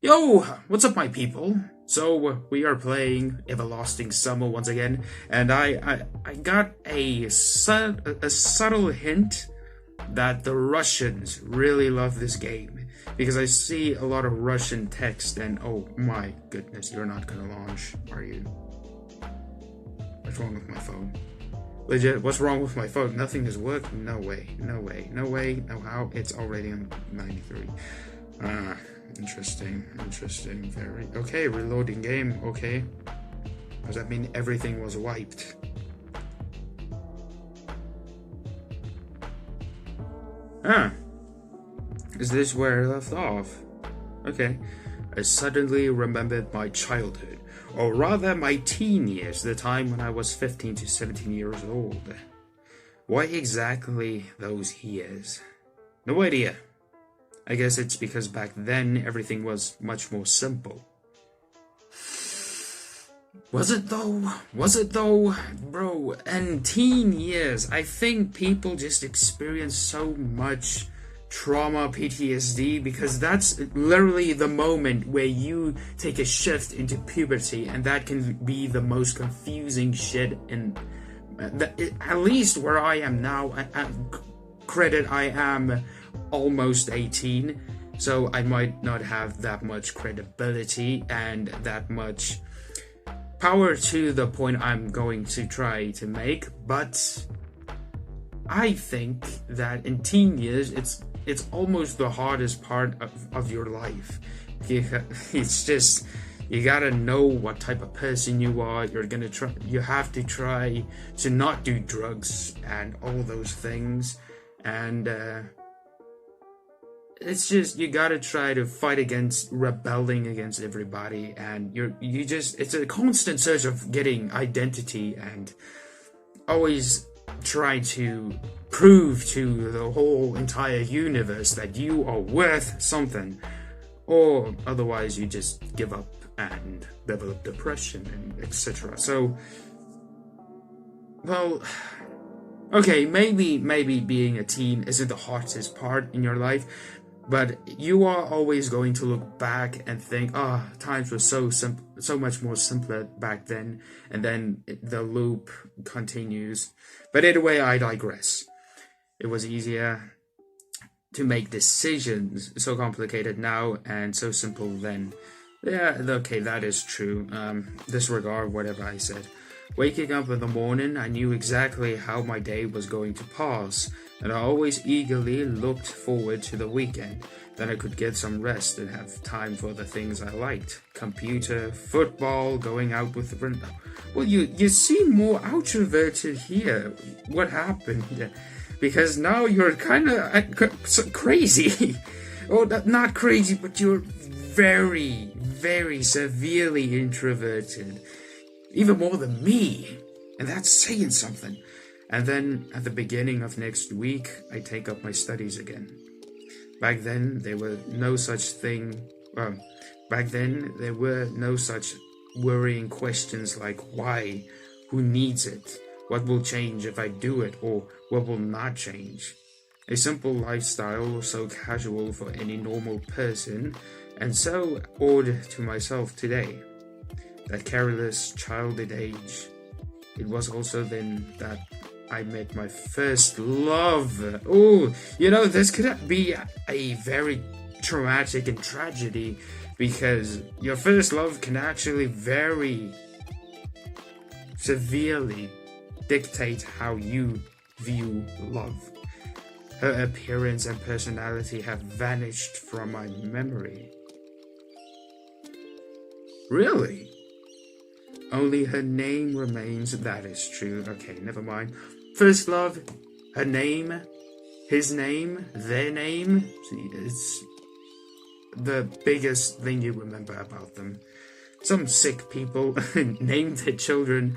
Yo, what's up my people? So we are playing Everlasting Summer once again, and I got a subtle hint that the Russians really love this game, because I see a lot of Russian text and oh my goodness, you're not gonna launch, are you? What's wrong with my phone? Legit, what's wrong with my phone? Nothing is working? No way, no way, no way, no how, it's already on 93. Interesting, very... Okay, reloading game, okay. Does that mean everything was wiped? Is this where I left off? Okay. I suddenly remembered my childhood, or rather my teen years, the time when I was 15 to 17 years old. Why exactly those years? No idea. I guess it's because back then everything was much more simple. Was it though? Was it though? Bro, in teen years, I think people just experience so much trauma, PTSD, because that's literally the moment where you take a shift into puberty, and that can be the most confusing shit in... at least where I am now, I am almost 18, so I might not have that much credibility and that much power to the point I'm going to try to make, but I think that in teen years it's almost the hardest part of your life. It's just, you gotta know what type of person you are. You have to try to not do drugs and all those things, and it's just, you gotta try to fight against rebelling against everybody, and it's a constant search of getting identity and always try to prove to the whole entire universe that you are worth something, or otherwise you just give up and develop depression and etc. So, well, okay, maybe being a teen isn't the hardest part in your life, but you are always going to look back and think, times were so much more simpler back then, and then the loop continues. But anyway, I digress. It was easier to make decisions, so complicated now and so simple then. Yeah, okay, that is true. Disregard whatever I said. Waking up in the morning, I knew exactly how my day was going to pass, and I always eagerly looked forward to the weekend. Then I could get some rest and have time for the things I liked. Computer, football, going out with friends. Well, you seem more introverted here. What happened? Because now you're kind of crazy. Oh, not crazy, but you're very, very severely introverted. Even more than me, and that's saying something. And then at the beginning of next week, I take up my studies again. Back then there were no such worrying questions like why, who needs it, what will change if I do it, or what will not change. A simple lifestyle, so casual for any normal person, and so odd to myself today. That careless, childish age. It was also then that I met my first love. Oh, this could be a very traumatic and tragedy, because your first love can actually very severely dictate how you view love. Her appearance and personality have vanished from my memory. Really? Only her name remains, that is true. Okay, never mind. First love, her name, his name, their name. It's the biggest thing you remember about them. Some sick people named their children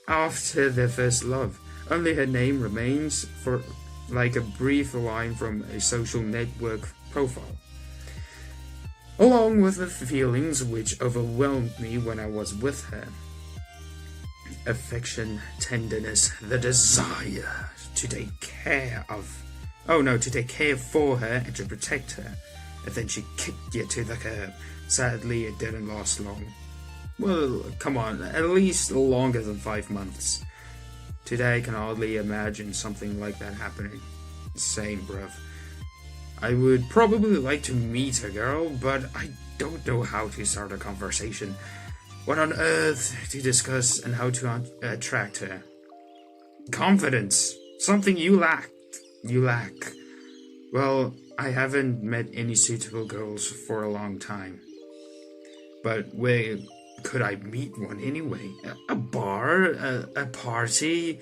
after their first love. Only her name remains, for like a brief line from a social network profile. Along with the feelings which overwhelmed me when I was with her. Affection, tenderness, the desire to take care for her and to protect her. and then she kicked you to the curb. Sadly, it didn't last long. Well, come on, at least longer than 5 months. Today I can hardly imagine something like that happening. Same, bruv. I would probably like to meet a girl, but I don't know how to start a conversation. What on earth to discuss and how to attract her? Confidence. Something you lack. Well, I haven't met any suitable girls for a long time. But where could I meet one anyway? A bar? A party?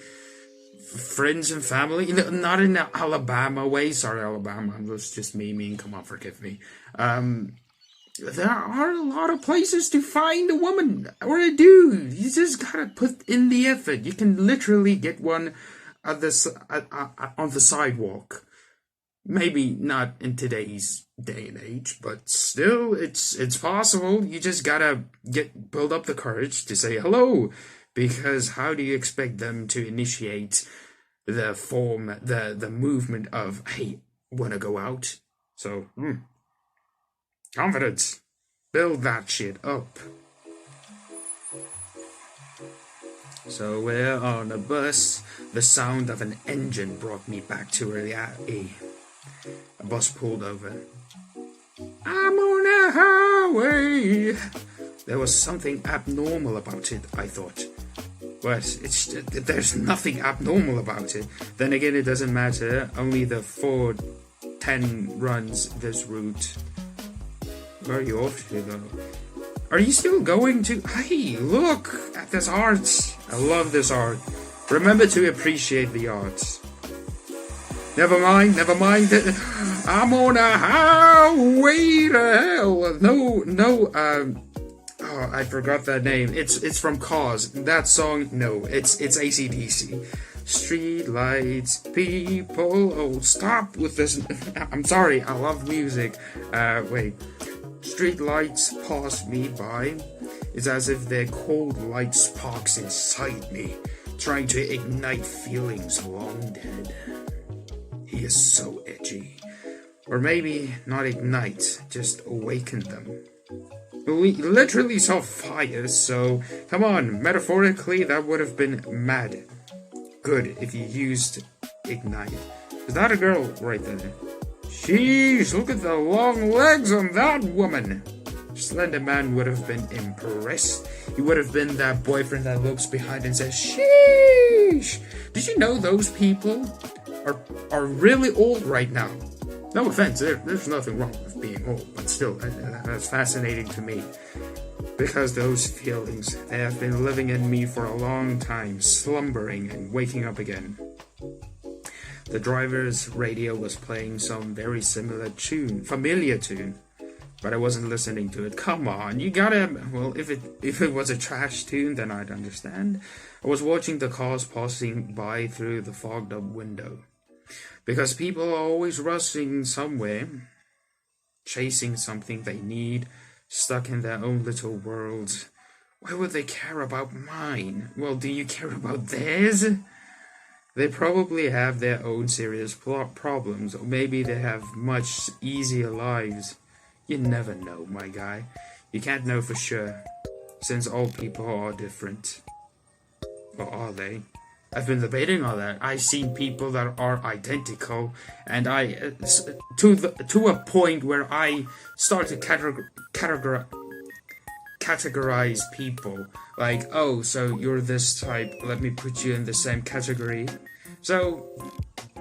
Friends and family? Not in the Alabama way. Sorry, Alabama. That's just me mean. Come on, forgive me. There are a lot of places to find a woman or a dude. You just gotta put in the effort. You can literally get one on the sidewalk. Maybe not in today's day and age, but still, it's possible. You just gotta build up the courage to say hello, because how do you expect them to initiate the movement of, hey, wanna go out? So, confidence. Build that shit up. So we're on a bus. The sound of an engine brought me back to reality. A bus pulled over. I'm on a highway. There was something abnormal about it, I thought. But there's nothing abnormal about it. Then again, it doesn't matter. Only the 410 runs this route. Where are you off to, though? Are you still going to... Hey, look at this art. I love this art. Remember to appreciate the art. Never mind. I'm on a highway to hell. No, oh, I forgot that name. It's from Cause. That song, no, it's AC/DC. Street lights, people. Oh, stop with this. I'm sorry, I love music. Wait. Street lights pass me by. It's as if their cold light sparks inside me, trying to ignite feelings long dead. He is so edgy. Or maybe not ignite, just awaken them. We literally saw fire, so come on, metaphorically that would have been mad. Good if you used ignite. Is that a girl right there? Sheesh, look at the long legs on that woman. Slender Man would have been impressed. He would have been that boyfriend that looks behind and says, sheesh. Did you know those people are really old right now? No offense, there's nothing wrong with being old, but still, that's fascinating to me. Because those feelings, they have been living in me for a long time, slumbering and waking up again. The driver's radio was playing some very familiar tune, but I wasn't listening to it. Come on, you gotta, well, if it was a trash tune, then I'd understand. I was watching the cars passing by through the fogged up window. Because people are always rushing somewhere, chasing something they need, stuck in their own little world. Why would they care about mine? Well, do you care about theirs? They probably have their own serious problems, or maybe they have much easier lives. You never know, my guy. You can't know for sure, since all people are different. Or are they? I've been debating all that. I've seen people that are identical, and to a point where I start to categorize people. Like, oh, so you're this type, let me put you in the same category. So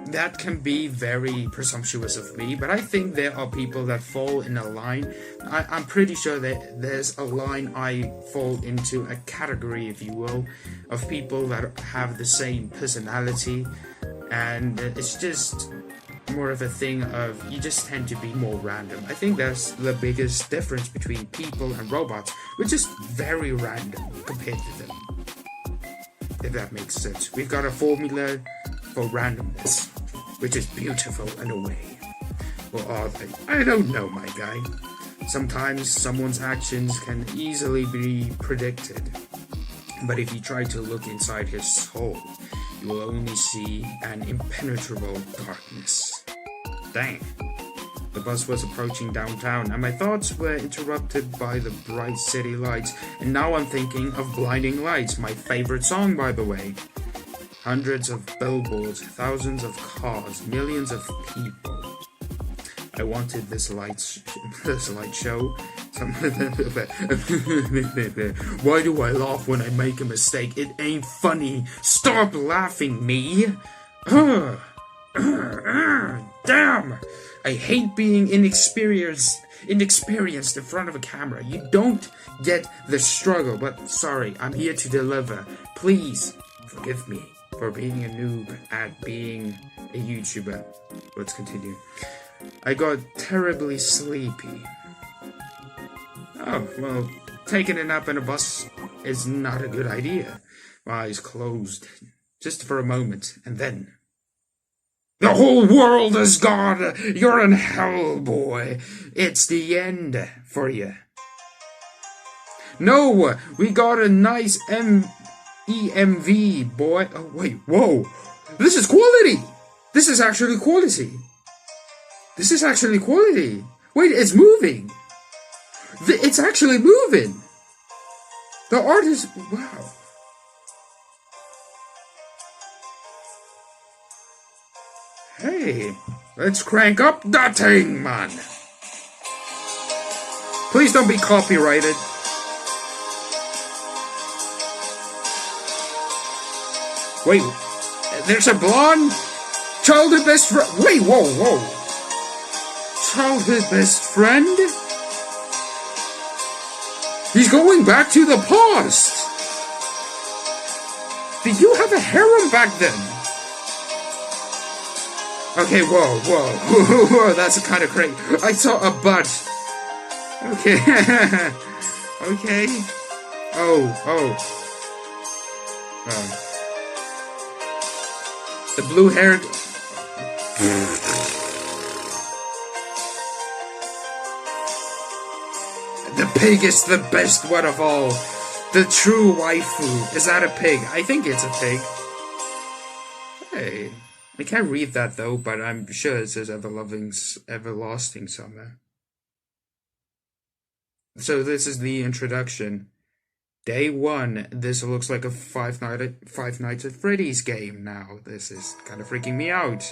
that can be very presumptuous of me, but I think there are people that fall in a line. I'm pretty sure that there's a line I fall into, a category, if you will, of people that have the same personality, and it's just more of a thing of you just tend to be more random. I think that's the biggest difference between people and robots. We're just very random compared to them, if that makes sense. We've got a formula for randomness, which is beautiful in a way. Or are they? I don't know, my guy. Sometimes someone's actions can easily be predicted, but if you try to look inside his soul, you will only see an impenetrable darkness. Dang. The bus was approaching downtown, and my thoughts were interrupted by the bright city lights. And now I'm thinking of Blinding Lights, my favorite song, by the way. Hundreds of billboards, thousands of cars, millions of people. I wanted this light show. Why do I laugh when I make a mistake? It ain't funny. Stop laughing, me. Damn! I hate being inexperienced in front of a camera. You don't get the struggle, but sorry, I'm here to deliver. Please forgive me for being a noob at being a YouTuber. Let's continue. I got terribly sleepy. Oh, well, taking a nap in a bus is not a good idea. My eyes closed, just for a moment, and then... The whole world is gone! You're in hell, boy! It's the end for you. No! We got a nice EMV, boy. Oh, wait, whoa! This is quality! This is actually quality! This is actually quality! Wait, it's moving! It's actually moving! The art is... wow. Hey, let's crank up that thing, man! Please don't be copyrighted. Wait, there's a blonde childhood best friend. Wait, whoa. Childhood best friend? He's going back to the past! Did you have a harem back then? Okay, whoa, that's kind of crazy. I saw a butt. Okay, okay. Oh. The blue-haired... The pig is the best one of all. The true waifu. Is that a pig? I think it's a pig. Hey. I can't read that though, but I'm sure it says everlasting somewhere. So this is the introduction. Day 1. This looks like a Five Nights at Freddy's game now. This is kind of freaking me out.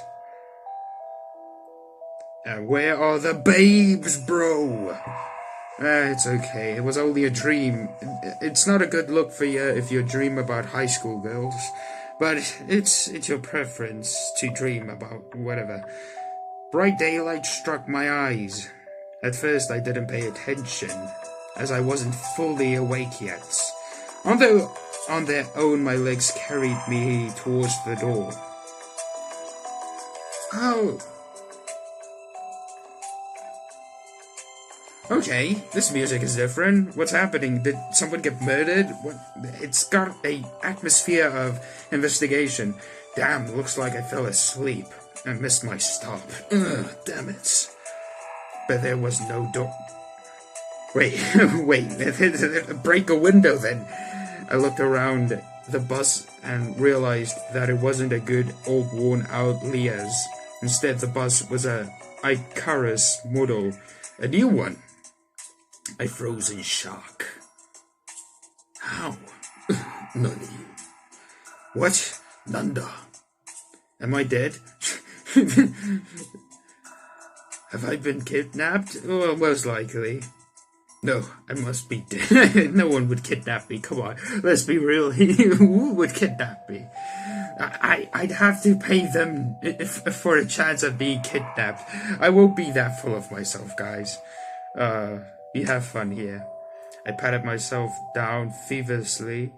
Where are the babes, bro? It's okay. It was only a dream. It's not a good look for you if you dream about high school girls. But it's your preference to dream about whatever. Bright daylight struck my eyes. At first I didn't pay attention, as I wasn't fully awake yet. On their own, my legs carried me towards the door. Oh. Okay, this music is different. What's happening? Did someone get murdered? What? It's got a atmosphere of investigation. Damn, looks like I fell asleep and missed my stop. Ugh, damn it. But there was no door. Wait, break a window then. I looked around the bus and realized that it wasn't a good old worn out Lea's. Instead, the bus was a Icarus model, a new one. I froze in shock. How? Nani? What? Nanda? Am I dead? Have I been kidnapped? Well, most likely. No, I must be dead. No one would kidnap me. Come on, let's be real. Who would kidnap me? I'd have to pay them for a chance of being kidnapped. I won't be that full of myself, guys. We have fun here. I patted myself down feverishly.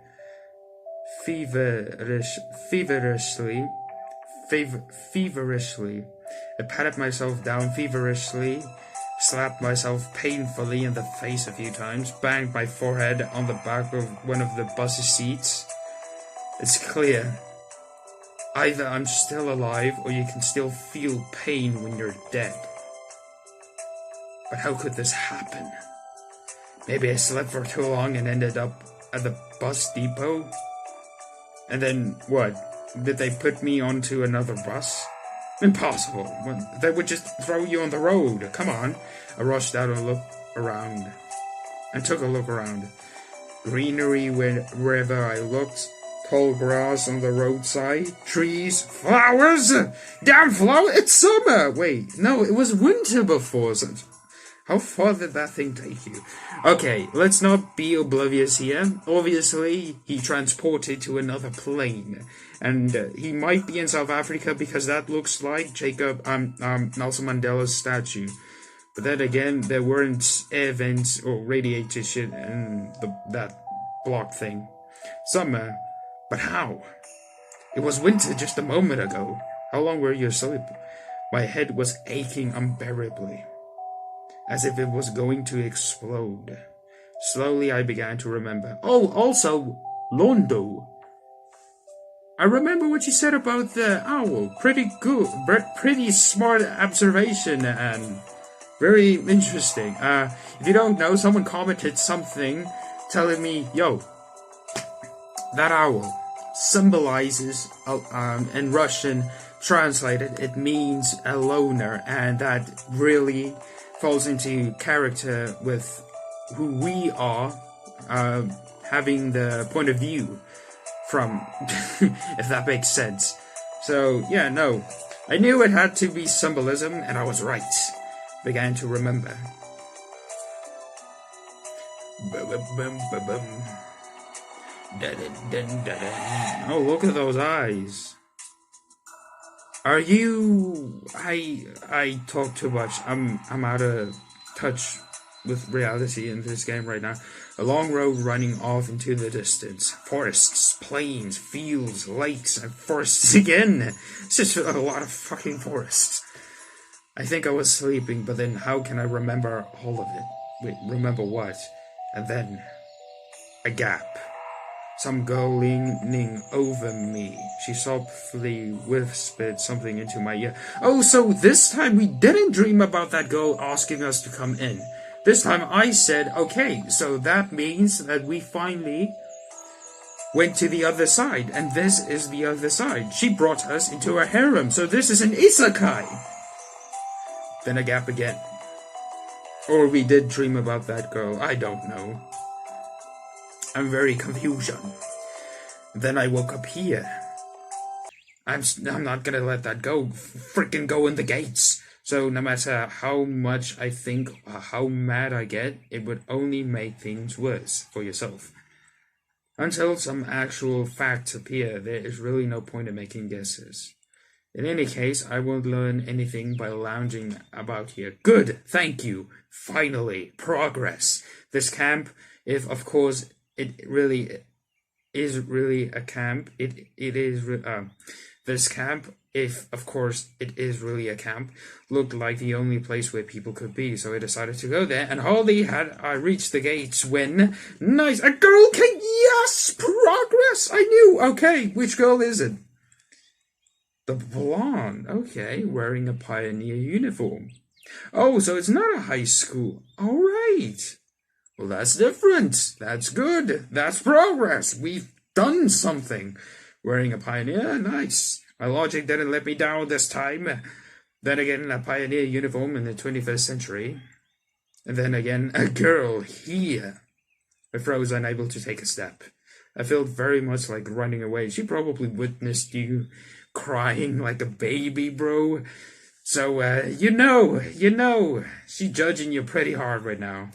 I patted myself down feverishly, slapped myself painfully in the face a few times, banged my forehead on the back of one of the bus's seats. It's clear. Either I'm still alive, or you can still feel pain when you're dead. But how could this happen? Maybe I slept for too long and ended up at the bus depot? And then, what? Did they put me onto another bus? Impossible. They would just throw you on the road. Come on. I rushed out and looked around. I took a look around. Greenery wherever I looked. Tall grass on the roadside. Trees. Flowers. Damn flowers. It's summer. Wait. No, it was winter before. How far did that thing take you? Okay, let's not be oblivious here. Obviously, he transported to another plane. And he might be in South Africa because that looks like Nelson Mandela's statue. But then again, there weren't air vents or radiator shit and that block thing. Summer. But how? It was winter just a moment ago. How long were you asleep? My head was aching unbearably, as if it was going to explode. Slowly I began to remember. Oh, also, Londo. I remember what you said about the owl. Pretty good, pretty smart observation and very interesting. If you don't know, someone commented something telling me, yo, that owl symbolizes, in Russian translated, it means a loner, and that really falls into character with who we are, having the point of view from, if that makes sense. So, yeah, no. I knew it had to be symbolism, and I was right. Began to remember. Oh, look at those eyes. Are you... I talk too much. I'm out of touch with reality in this game right now. A long road running off into the distance. Forests, plains, fields, lakes, and forests again. It's just a lot of fucking forests. I think I was sleeping, but then how can I remember all of it? Wait, remember what? And then... a gap. Some girl leaning over me. She softly whispered something into my ear. Oh, so this time we didn't dream about that girl asking us to come in. This time I said, okay, so that means that we finally went to the other side, and this is the other side. She brought us into a harem, so this is an isekai. Then a gap again. Or we did dream about that girl, I don't know. I'm very confusion. Then I woke up here. I'm not gonna let that go. Freaking go in the gates. So no matter how much I think or how mad I get, it would only make things worse for yourself. Until some actual facts appear, there is really no point in making guesses. In any case, I won't learn anything by lounging about here. Good, thank you. Finally, progress. This camp, if of course it really is really a camp. This camp, if of course it is really a camp, looked like the only place where people could be. So I decided to go there, and hardly had I reached the gates when nice a girl came. Yes, progress. I knew. Okay, which girl is it? The blonde. Okay, wearing a pioneer uniform. Oh, so it's not a high school. All right. Well, that's different. That's good. That's progress. We've done something. Wearing a pioneer? Nice. My logic didn't let me down this time. Then again, a pioneer uniform in the 21st century. And then again, a girl here. I froze, unable to take a step. I felt very much like running away. She probably witnessed you crying like a baby, bro. So, you know, she's judging you pretty hard right now.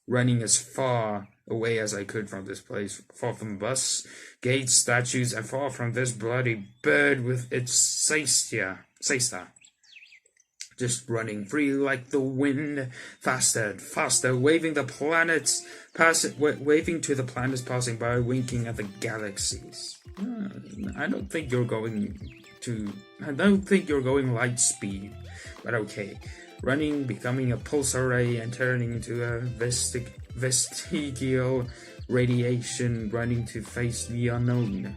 Running as far away as I could from this place, far from bus, gates, statues, and far from this bloody bird with its seycara. Just running free like the wind, faster and faster, waving to the planets passing by, winking at the galaxies. I don't think you're going light speed, but okay. Running, becoming a pulsar ray, and turning into a vestigial radiation, running to face the unknown.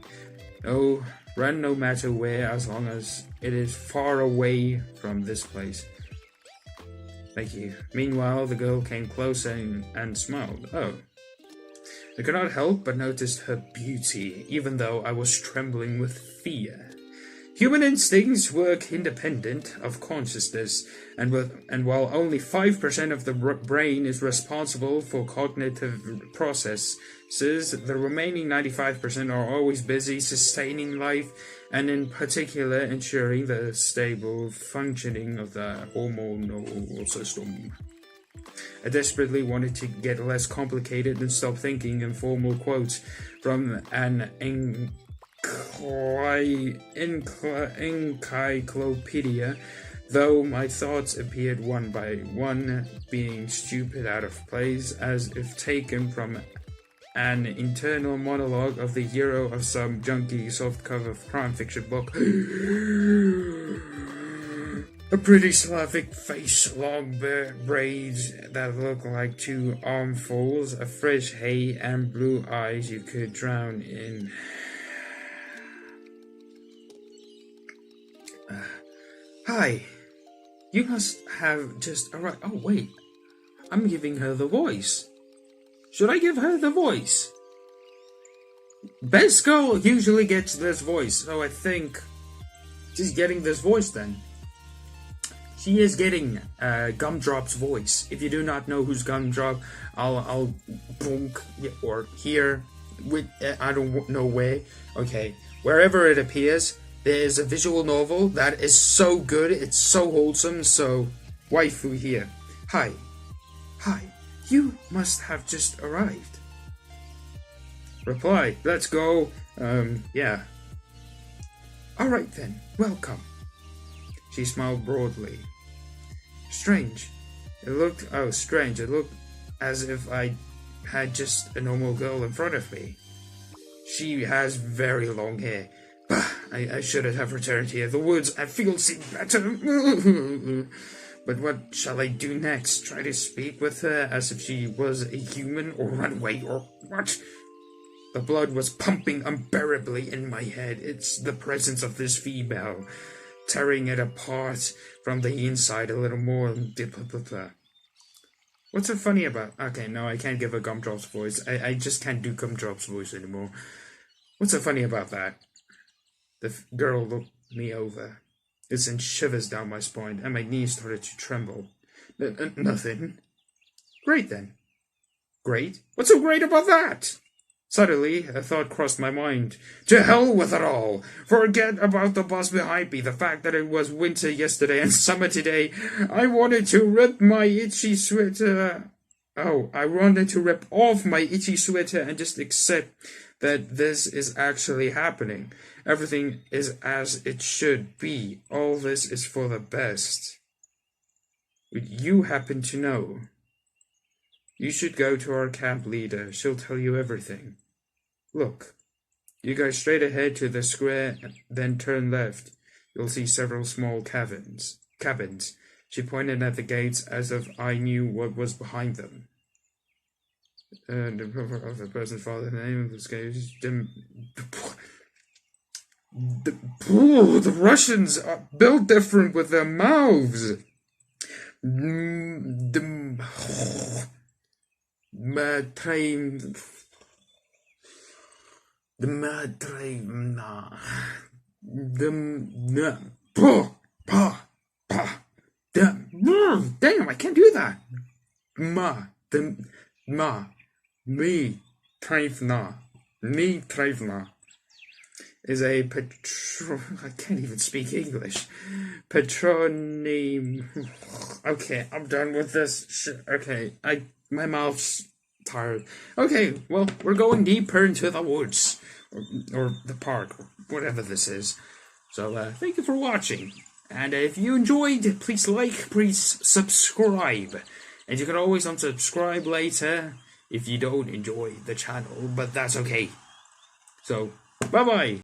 Oh, run no matter where, as long as it is far away from this place. Thank you. Meanwhile, the girl came closer and smiled. Oh. I could not help but notice her beauty, even though I was trembling with fear. Human instincts work independent of consciousness, and while only 5% of the brain is responsible for cognitive processes, the remaining 95% are always busy sustaining life, and in particular ensuring the stable functioning of the hormonal system. I desperately wanted to get less complicated and stop thinking in formal quotes from an encyclopedia, though my thoughts appeared one by one, being stupid out of place, as if taken from an internal monologue of the hero of some junky softcover crime fiction book. A pretty Slavic face, long braids that look like 2 armfuls of fresh hay, and blue eyes you could drown in. Hi, you must have just arrived. Oh wait, I'm giving her the voice. Should I give her the voice? Best girl usually gets this voice, so I think she's getting this voice then. She is getting Gumdrop's voice. If you do not know who's Gumdrop, I'll boonk or here with I don't know where. Okay, wherever it appears, there is a visual novel that is so good, it's so wholesome. So, waifu here. Hi, you must have just arrived. Reply, let's go. Yeah. All right then, welcome. She smiled broadly. Strange. It looked as if I had just a normal girl in front of me. She has very long hair. I shouldn't have returned here. The woods I feel seem better. But what shall I do next? Try to speak with her as if she was a human, or run away, or what? The blood was pumping unbearably in my head. It's the presence of this female, tearing it apart from the inside a little more. What's so funny about... Okay, no, I can't give a Gumdrop's voice. I just can't do Gumdrop's voice anymore. What's so funny about that? The girl looked me over. It sent shivers down my spine, and my knees started to tremble. Nothing. Great, then. Great? What's so great about that? Suddenly, a thought crossed my mind. To hell with it all! Forget about the bus behind me, the fact that it was winter yesterday and summer today. I wanted to rip my itchy sweater... Oh, I wanted to rip off my itchy sweater and just accept that this is actually happening. Everything is as it should be. All this is for the best. Would you happen to know? You should go to our camp leader. She'll tell you everything. Look, you go straight ahead to the square, then turn left. You'll see several small cabins. She pointed at the gates as if I knew what was behind them. The person's father, the name of this guy is the Russians are built different with their mouths. Damn, I can't do that. Me Trevna is a I can't even speak English. Patronym. Okay, I'm done with this shit. Okay, my mouth's tired. Okay, well, we're going deeper into the woods. Or the park, or whatever this is. So, thank you for watching. And if you enjoyed, please like, please subscribe. And you can always unsubscribe later if you don't enjoy the channel, but that's okay. So, bye-bye.